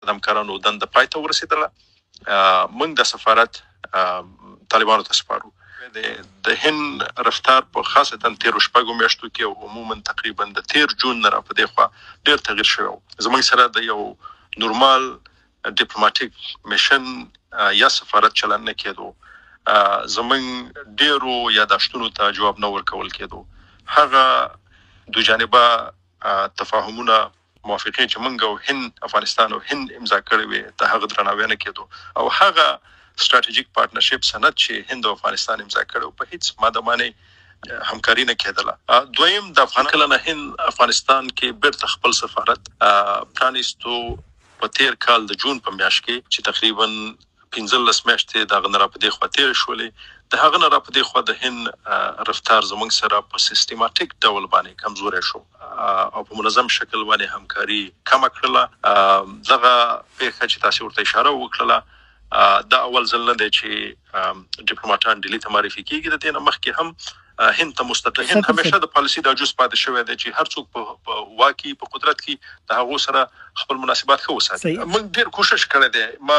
د همکارانو دنده پای ته ورسېدله. موږ د سفارت طالبانو ته سپارو. د هند رفتار په خاصتا تیرو شپږو میاشتو کې او عموما تقریبا د 13 جون نه را په دې خوا ډېر تغیر شوی و. زموږ سره د یو نورمال ډیپلوماټیک میشن یا سفارت چلن نه کېدو. زموږ ډېرو یاداشتونو ته جواب نه ورکول کېدو. هغه دو جانبه تفاهمونه موافقې چې موږ او هند افغانستان او هند امضا کړې وې د هغه درناوی نه کېدو او هغه ستراتیژیک پارټنرشپ سند چې هند او افغانستان امضا کړو په هیڅ مادامانه همکاري نه کېدله. دویم د افغانستان نه هند افغانستان کې بیرته خپل سفارت پرانیستو په تیر کال د جون په میاشت کې چې تقریبا 15 میاشتې د غنرا په دې خوا تیر شولې. د هغه نه را په دې خوا د هند رفتار زموږ سره په سیستماتیک ډول باندې کمزوري شو او په منظم شکل باندې همکاري کم کړله. دغه پیښه چې تاسو ورته اشاره وکړه دا اول ځل نه دی چې ډیپلوماټان ډیلی ته معرفي کیږي. د دې نه مخکې هم هند ته مستقل هند همیشه د پالیسي د جز پاتې شوی دی چې هر څوک په واکي په قدرت کې د هغه سره خپل مناسبات ښه وساتي. موږ ډیر کوشش کړی دی. ما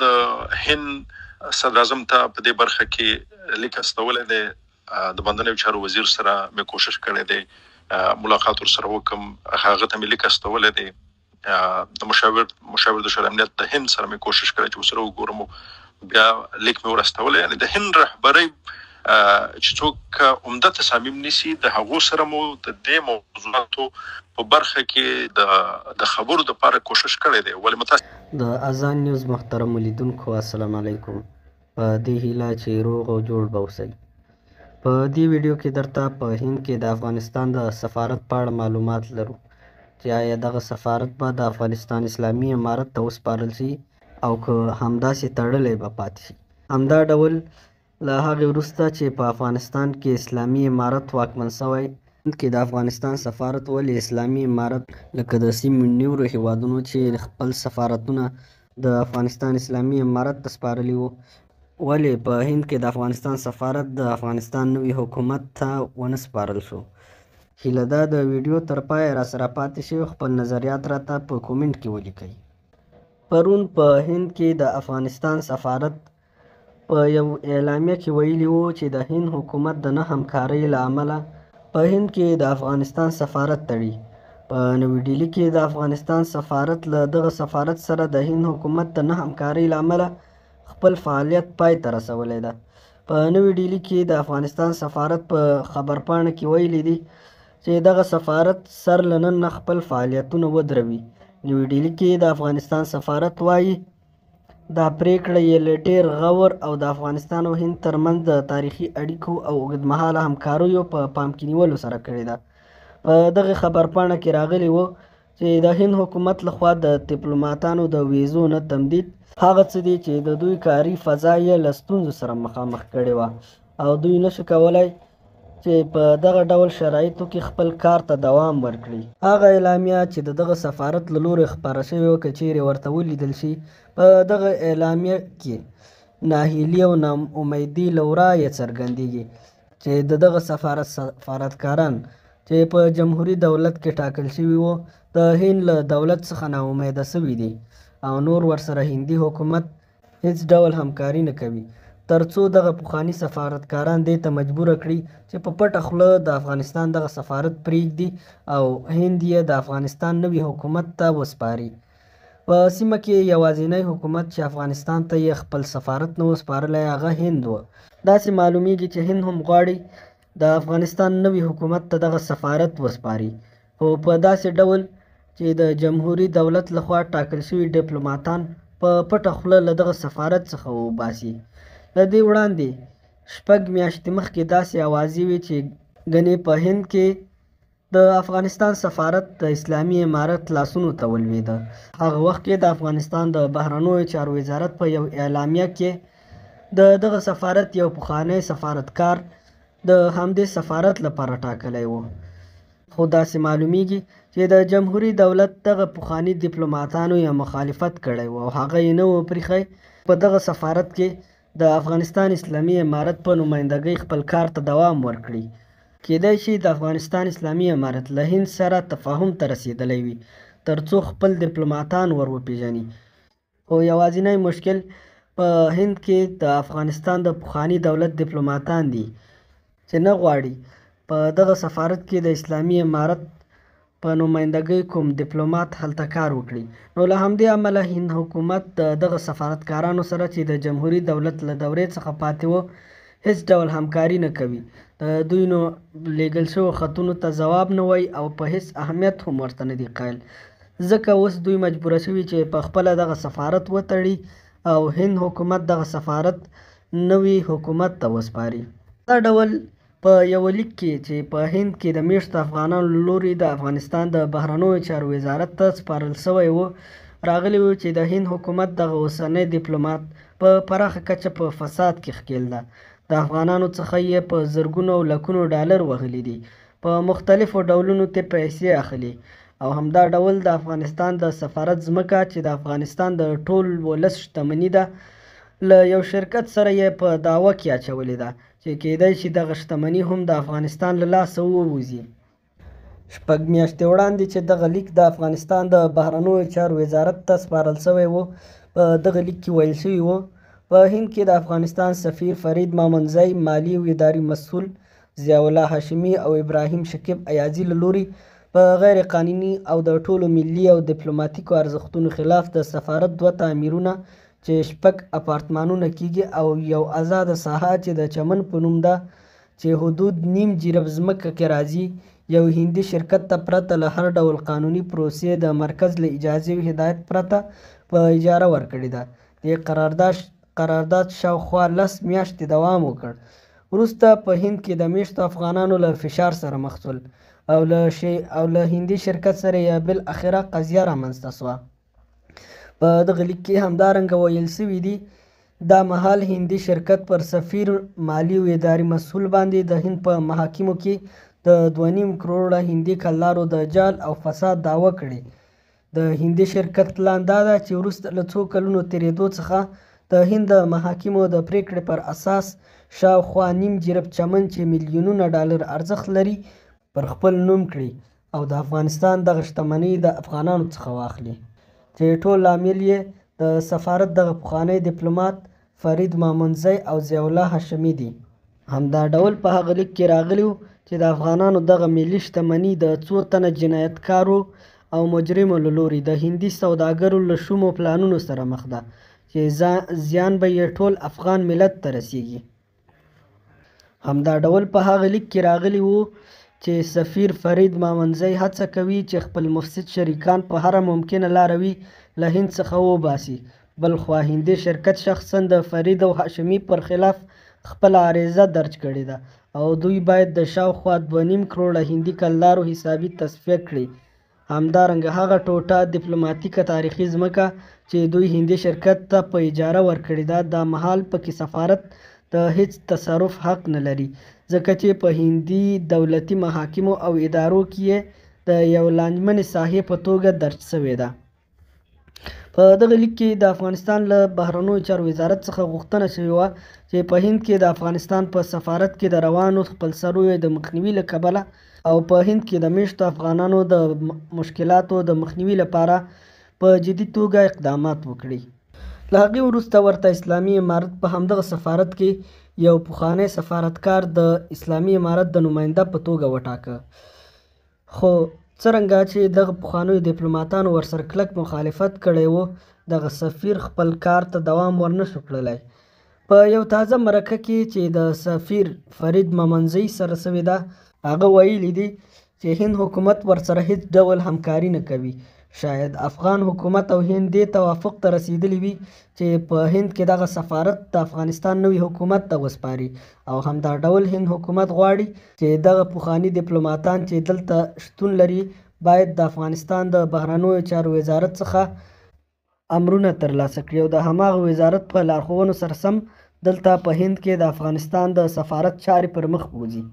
د هند صدر اعظم ته په دې برخه کې لیک استولې دی. د بندنیو چارو وزیر سره مې کوشش کړی دی ملاقات ورسره وکم. هغه ته مې لیک استولې دی. د مشاور د شورای امنیت د هند سره مې کوشش کړی چې ورسره وګورم. بیا لیک مې ورستولې. یعنی د هند رهبرۍ چې څوک عمده تصامیم نیسي د هغو سره مو د دې موضوعاتو په برخه کې د خبرو لپاره کوشش کړی دی. ولې متاسف د اذان نیوز محترم لیدونکو السلام علیکم. په دې هیله چې روغ او جوړ به اوسئ. په دې ویډیو کې درته په هند کې د افغانستان د سفارت په اړه معلومات لرو چې آیا دغه سفارت به د افغانستان اسلامي امارت ته وسپارل شي او که همداسې تړلی به پاتې شي. همدا ډول له هغې وروسته چې په افغانستان کې اسلامي امارت واکمن شوی، هند کې د افغانستان سفارت ولې اسلامي امارت لکه د سیمو نورو هیوادونو چې خپل سفارتونه د افغانستان اسلامي امارت ته سپارلي وو، ولې په هند کې د افغانستان سفارت د افغانستان نوي حکومت ته ونه سپارل شو؟ هیله ده د ویډیو تر پای را سره پاتې شئ. خپل نظریات راته په کومنټ کې ولیکئ. پرون په هند کې د افغانستان سفارت په یو اعلامیه کې ویلي وو چې د هند حکومت د نه همکارۍ له امله په هند کې د افغانستان سفارت تړي. په نوي ډیلي کې د افغانستان سفارت له دغه سفارت سره د هند حکومت د نه همکارۍ له امله خپل فعالیت پای ته رسولی ده. په نوي ډیلي کې د افغانستان سفارت په خبرپاڼه کې ویلي دي چې دغه سفارت سر له نن نه خپل فعالیتونه ودروي. نوي ډیلي کې د افغانستان سفارت وایي دا پریکړه یې له ډېر غور او د افغانستان او هند ترمنځ د تاریخي اړیکو او اوږدمهاله همکاریو په پام کې نیولو سره کړې ده. په دغه خبرپاڼه کې راغلي وو چې د هند حکومت لخوا د ډیپلوماتانو د ویزو نه تمدید هغه څه دي چې د دوی کاري فضا یې له ستونزو سره مخامخ کړې وه او دوی نشو کولی چې په دغه ډول شرایطو کې خپل کار ته دوام ورکړي. هغه اعلامیه چې د دغه سفارت له لورې خپاره شوې وه، که چیرې ورته ولیدل شي، په دغه اعلامیه کې ناهیلي او ناامیدي له ورایه څرګندېږي چې د دغه سفارتکاران چې په جمهوري دولت کې ټاکل شوي وو د هند له دولت څخه ناامیده شوي دي او نور ورسره هندي حکومت هیڅ ډول همکاري نه کوي، تر څو دغه پخواني سفارتکاران دې ته مجبوره کړي چې په پټه خوله د افغانستان دغه سفارت پرېږدي او هند یې د افغانستان نوي حکومت ته وسپاري. په سیمه کې یوازینی حکومت چې افغانستان ته یې خپل سفارت نه و سپارلی هغه هند و. داسې معلومیږي چې هند هم غواړي د افغانستان نوي حکومت ته دغه سفارت وسپاري، خو په داسې ډول چې د جمهوري دولت لخوا ټاکل شوي ډیپلوماتان په پټه خوله له دغه سفارت څخه وباسي. له دې وړاندې 6 میاشتې مخکې داسې اوازې وې چې ګنې په هند کې د افغانستان سفارت د اسلامي امارت لاسونو ته ولوېده. هغه وخت کې د افغانستان د بهرنیو چارو وزارت په یو اعلامیه کې د دغه سفارت یو پخوانی سفارتکار د همدې سفارت لپاره ټاکلی و، خو داسې معلومیږي چې د جمهوري دولت دغه پخواني ډیپلوماتانو یې مخالفت کړی و او هغه یې نه و پرېښی په دغه سفارت کې د افغانستان اسلامي امارت په نمایندګۍ خپل کار ته دوام ورکړي. کېدای شي د افغانستان اسلامي امارت له هند سره تفاهم ته رسېدلی وي، ترڅو خپل ډیپلوماتان ور وپېژني. خو یوازینی مشکل په هند کې د افغانستان د پخواني دولت ډیپلوماتان دي چې نه غواړي په دغه سفارت کې د اسلامي امارت په نمایندګۍ کوم ډیپلومات هلته کار وکړي. نو له همدې امله هند حکومت د دغه سفارتکارانو سره چې د جمهوري دولت له دورې څخه پاتې وو هیڅ ډول همکاري نه کوي. د دوی نو لیږل شوو خطونو ته ځواب نه وایي او په هیڅ اهمیت هم ورته نه دي قایل. ځکه اوس دوی مجبوره شوي چې په خپله دغه سفارت وتړي او هند حکومت دغه سفارت نوي حکومت ته وسپاري. دا ډول په یوه لیک کې چې په هند کې د میشتو افغانانو له لوري د افغانستان د بهرنیو چارو وزارت ته سپارل سوی و راغلي وو چې د هند حکومت دغه اوسنی ډیپلومات په پراخه کچه په فساد کې ښکېل ده. د افغانانو څخه یې په زرګونو او لکونو ډالر وهلي دي، په مختلفو ډولونو ته پیسې اخلي او همدا ډول د افغانستان د سفارت ځمکه چې د افغانستان د ټول ولس شتمني ده له یو شرکت سره یې په دعوه کې اچولې ده چې کېدای شي دغه شتمني هم د افغانستان له لاسه ووځي. 6 میاشتې وړاندې چې دغه لیک د افغانستان د بهرنیو چارو وزارت ته سپارل شوی و په دغه لیک کې ویل شوي و په هند کې د افغانستان سفیر فرید مامنځی، مالی او اداري مسؤل ضیاء الله هاشمي او ابراهیم شکیب ایازي له لوري په غیر قانوني او د ټولو ملي او ډیپلوماتیکو ارزښتونو خلاف د سفارت 2 تعمیرونه چې 6 اپارتمانونه کېږي او یو آزاده ساحه چې د چمن په نوم ده چې حدود نیم جریب ځمکه کې راځي یو هندي شرکت ته پرته له هر ډول قانوني پروسې د مرکز له اجازې او هدایت پرته په اجاره ورکړې ده. دې قرارداد شاوخوا 10 میاشتې دوام وکړ. وروسته په هند کې د میشتو افغانانو له فشار سره مخ شول او له هندي شرکت سره یې بالاخره قضیه رامنځته شوه. په دغه لیک کې همدارنګه ویل شوي دي دا مهال هندي شرکت پر سفیر، مالی او اداري مسؤل باندې د هند په محاکمو کې د 2.5 کروړه هندي کلدارو د جال او فساد دعوه کړې. د هندي شرکت پلان دا ده چې وروسته له څو کلونو تېرېدو څخه د هند د محاکمو د پریکړې پر اساس شاوخوا نیم جریب چمن چې میلیونونه ډالر ارزښت لري پر خپل نوم کړي او د افغانستان دغه شتمنۍ د افغانانو څخه واخلي چې ټول لامل یې د سفارت دغه پخوانی ډیپلومات فرید مامنځی او ضیاء الله هاشمي دي. همدا ډول په هغه لیک کې راغلي وو چې د افغانانو دغه ملي شتمني د 2 تنه جنایتکارو او مجرمو له لوري د هندي سوداګرو له شومو پلانونو سره مخ ده چې زیان به یې ټول افغان ملت ته رسیږي. همدا ډول په هغه لیک کې راغلي وو چې سفیر فرید مامنځی هڅه کوي چې خپل مفسد شریکان په هره ممکنه لاره وي له هند څخه وباسي. بل خوا هندي شرکت شخصا د فرید او هاشمي پر خلاف خپله عریضه درج کړې ده او دوی باید د شاوخوا 2.5 کروړه هندي کلدارو حسابي تصفیه کړي. همدارنګه هغه ټوټه ډیپلوماتیکه تاریخي ځمکه چې دوی هندي شرکت ته په اجاره ورکړې ده دا مهال پکې سفارت د هیڅ تصرف حق نه لري ځکه چې په هندي دولتي محاکمو او ادارو کې د یو لانجمنې ساحې په توګه درج شوې ده. په دغه لیک کې د افغانستان له بهرنیو چارو وزارت څخه غوښتنه شوې وه چې په هند کې د افغانستان په سفارت کې د روانو خپلسریو د مخنیوي له کبله او په هند کې د میشتو افغانانو د مشکلاتو د مخنیوي لپاره په جدي توګه اقدامات وکړي. له هغې وروسته ورته اسلامي امارت په همدغه سفارت کې یو پخوانی سفارتکار د اسلامي امارت د نماینده په توګه وټاکه. خو څرنګه چې دغه پخوانیو ډیپلوماتانو ورسره کلک مخالفت کړی و دغه سفیر خپل کار ته دوام ورنشو کړلی. په یو تازه مرکه کې چې د سفیر فرید مامنځي سره شوې ده هغه ویلي دي چې هند حکومت ورسره هیڅ ډول همکاري نه کوي. شاید افغان حکومت او هند دې توافق ته رسیدلی وي چې په هند کې دغه سفارت د افغانستان نوي حکومت ته وسپاري او همدا ډول هند حکومت غواړي چې دغه پخواني ډیپلوماتان چې دلته شتون لري باید د افغانستان د بهرنیو چارو وزارت څخه امرونه ترلاسه کړي او د هماغه وزارت په لارښوونو سره سم دلته په هند کې د افغانستان د سفارت چارې پر مخ بوځي.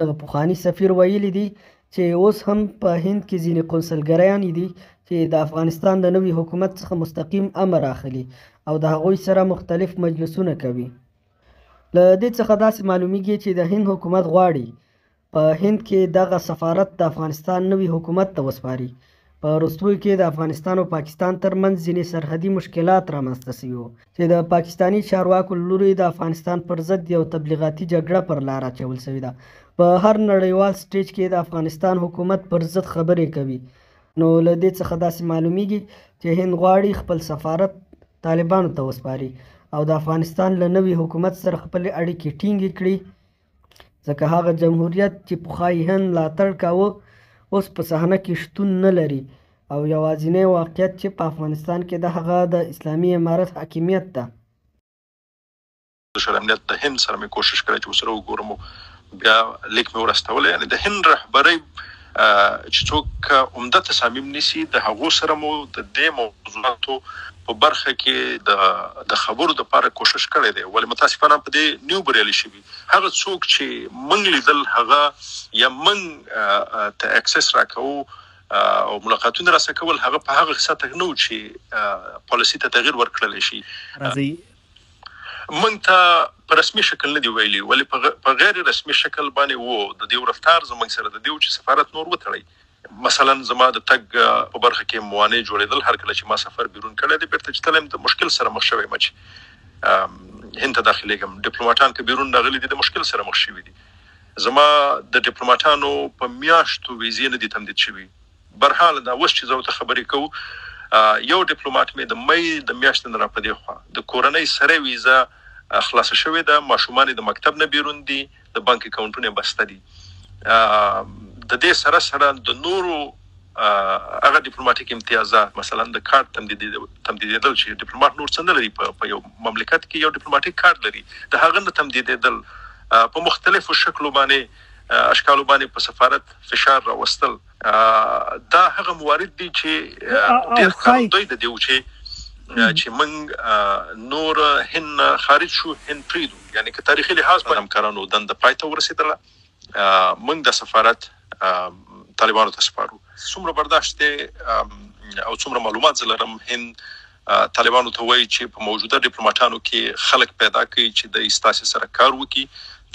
دغه پخواني سفیر ویلي دي چې اوس هم په هند کې ځینې قونسلګریانې دي چې د افغانستان د نوي حکومت څخه مستقیم امر اخلي او د هغوی سره مختلف مجلسونه کوي. له دې څخه داسې معلومیږي چې د هند حکومت غواړي په هند کې دغه سفارت د افغانستان نوي حکومت ته وسپاري. په وروستیو کې د افغانستان او پاکستان ترمنځ ځینې سرحدي مشکلات رامنځته شوي وو چې د پاکستاني چارواکو له لوري د افغانستان پر ضد یو تبلیغاتي جګړه پر لار اچول شوې ده. په هر نړیوال سټیج کې د افغانستان حکومت پر ضد خبرې کوي. نو له دې څخه داسې معلومیږي چې هند غواړي خپل سفارت طالبانو ته وسپاري او د افغانستان له نوي حکومت سره خپلې اړیکې ټینګې کړي، ځکه هغه جمهوریت چې پخوا یې هند ملاتړ کاوه اوس په صحنه کې شتون نه لري او یوازینی واقعیت چې په افغانستان کې د هغه د اسلامي امارت حاکمیت ده. د شورای امنیت د هند سره مې کوشش کړی چې ورسره وګورم، بیا لیک مې ورستولی. یعنې د هند رهبرۍ چې څوک عمده تصامیم نیسي د هغو سره مو د دې موضوعاتو په برخه کې د خبرو دپاره کوشش کړی دی، ولې متاسفانه په دې نیو بریالي شوي. هغه څوک چې موږ لیدل هغه یا موږ ته اکسس راکوو او ملاقاتونه راسره کول، هغه په هغه سطح نه و چې پالیسي ته تغییر ورکړلی شي. موږ ته په رسمي شکل نه دی ویلي، ولې په غیر رسمي شکل باندې و د دې رفتار زموږ سره د دې چې سفارت نور وتړی. مثلا زما د تګ په برخه کې موانع جوړېدل، هر کله چې ما سفر بیرون کړی دی بیرته چې تلم د مشکل سره مخ شوی یم چې هند ته داخلېږم. ډیپلوماټان که بیرون راغلي دي د مشکل سره مخ شوي دي. زما د ډیپلوماټانو په میاشتو ویزې نه دي تمدید شوي. برحال دا اوس چې زه ورته خبرې کوو، یو ډیپلوماټ مې د مۍ د میاشتې نه را په دې خوا د کورنۍ سره ویزه خلاصه شوې ده، ماشومان د مکتب نه بیرون دي، د بانک اکاونټونه بسته دي. د دې سره سره د نورو هغه ډیپلوماټیک امتیازات، مثلا د کارت تمدیدېدل چې ډیپلوماټ نور څه نه لري په یو مملکت کې یو ډیپلوماټیک کارت لري، د هغه نه تمدیدېدل په مختلفو شکلو باندې اشکالو باندې په سفارت فشار راوستل، دا هغه موارد دي چې ډېر ښکارندوی د دې و چې موږ نور هند خارج شو، هند پرېږدو. یعنې که تاریخي لحاظ په همکارانو دنده پای ته ورسېدله، موږ د سفارت طالبانو ته سپارو. څومره برداشت دی او څومره معلومات زه لرم، هند طالبانو ته وایي چې په موجوده ډیپلوماټانو کې خلک پیدا کړي چې د ستاسې سره کار وکړي،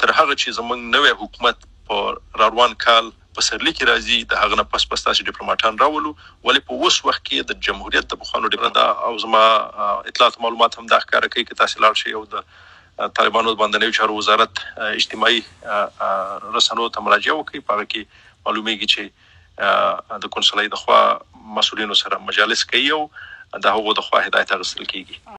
تر هغه چې زموږ نوی حکومت په راروان کال په سرلي کې راځي، د هغه نه پس ستاسې ډیپلوماټان راولو. ولې په اوس وخت کې د جمهوریت د پخوانو ډیپلوماټ او زما اطلاعات معلومات هم دا ښکاره کوي که تاسې لاړ شئ او د طالبانو د باندنیو چارو وزارت اجتماعي رسنیو ته مراجعه وکړي، په هغه کې معلومیږي چې د کنسولۍ د خوا مسؤلینو سره مجالس کوي او د هغو د خوا هدایت اخیستل کیږي.